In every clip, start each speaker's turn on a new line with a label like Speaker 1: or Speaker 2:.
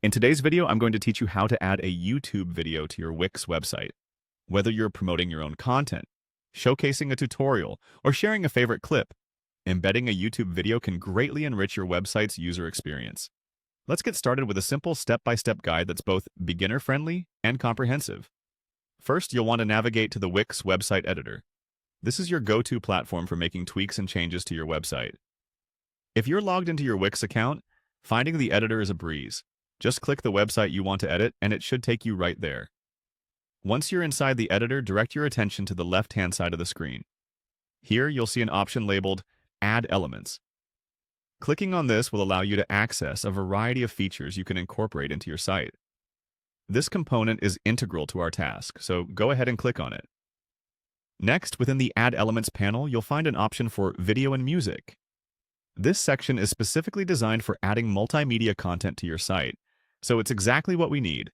Speaker 1: In today's video, I'm going to teach you how to add a YouTube video to your Wix website. Whether you're promoting your own content, showcasing a tutorial, or sharing a favorite clip, embedding a YouTube video can greatly enrich your website's user experience. Let's get started with a simple step-by-step guide that's both beginner-friendly and comprehensive. First, you'll want to navigate to the Wix website editor. This is your go-to platform for making tweaks and changes to your website. If you're logged into your Wix account, finding the editor is a breeze. Just click the website you want to edit, and it should take you right there. Once you're inside the editor, direct your attention to the left-hand side of the screen. Here, you'll see an option labeled Add Elements. Clicking on this will allow you to access a variety of features you can incorporate into your site. This component is integral to our task, so go ahead and click on it. Next, within the Add Elements panel, you'll find an option for Video and Music. This section is specifically designed for adding multimedia content to your site, so it's exactly what we need.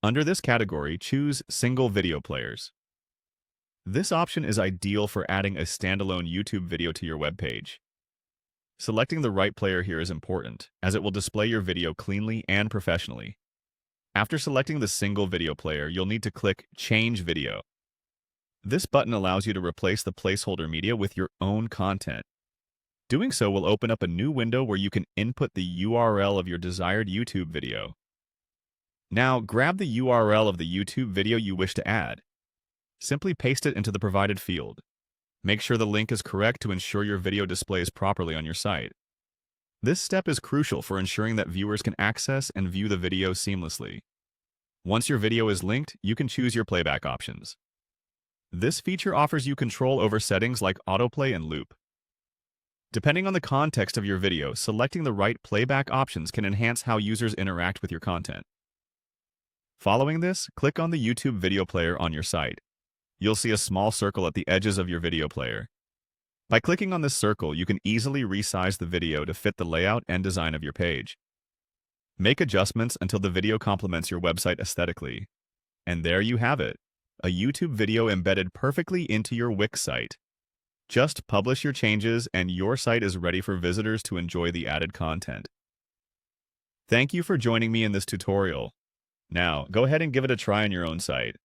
Speaker 1: Under this category, choose Single Video Players. This option is ideal for adding a standalone YouTube video to your web page. Selecting the right player here is important, as it will display your video cleanly and professionally. After selecting the single video player, you'll need to click Change Video. This button allows you to replace the placeholder media with your own content. Doing so will open up a new window where you can input the URL of your desired YouTube video. Now, grab the URL of the YouTube video you wish to add. Simply paste it into the provided field. Make sure the link is correct to ensure your video displays properly on your site. This step is crucial for ensuring that viewers can access and view the video seamlessly. Once your video is linked, you can choose your playback options. This feature offers you control over settings like autoplay and loop. Depending on the context of your video, selecting the right playback options can enhance how users interact with your content. Following this, click on the YouTube video player on your site. You'll see a small circle at the edges of your video player. By clicking on this circle, you can easily resize the video to fit the layout and design of your page. Make adjustments until the video complements your website aesthetically. And there you have it, a YouTube video embedded perfectly into your Wix site. Just publish your changes and your site is ready for visitors to enjoy the added content. Thank you for joining me in this tutorial. Now, go ahead and give it a try on your own site.